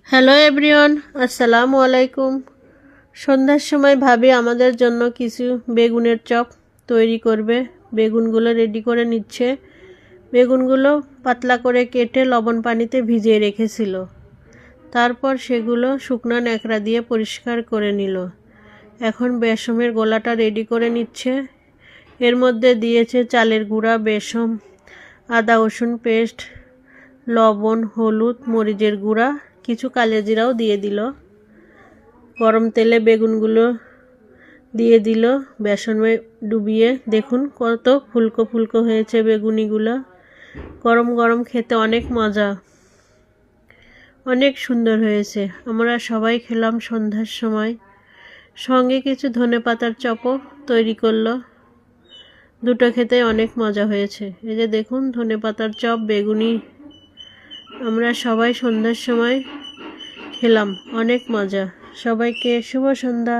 Hello everyone, আসসালামু আলাইকুম। সন্ধ্যার সময় ভাবি আমাদের জন্য কিছু বেগুনের চপ তৈরি করবে। বেগুনগুলো রেডি করে নিচ্ছে। বেগুনগুলো পাতলা করে কেটে লবণ পানিতে ভিজিয়ে রেখেছিল। তারপর সেগুলো শুকনো ন্যাকড়া দিয়ে পরিষ্কার করে নিল। এখন বেসমের গোলাটা রেডি করে নিচ্ছে। এর মধ্যে দিয়েছে চালের গুঁড়া, বেসম, আদা রসুন পেস্ট, লবণ, হলুদ, মরিচের গুঁড়া, কিছু কালোজিরাও দিয়ে দিল। গরম তেলে বেগুনগুলো দিয়ে দিল, বেসনে ডুবিয়ে। দেখুন কত ফুলকো ফুলকো হয়েছে বেগুনিগুলো। গরম গরম খেতে অনেক মজা, অনেক সুন্দর হয়েছে। আমরা সবাই খেলাম সন্ধ্যার সময়। সঙ্গে কিছু ধনেপাতার চপও তৈরি করলো। দুটো খেতে অনেক মজা হয়েছে। এই যে দেখুন ধনেপাতার চপ, বেগুনি। আমরা সবাই সন্ধ্যার সময় খেলাম, অনেক মজা। সবাইকে শুভ সন্ধ্যা।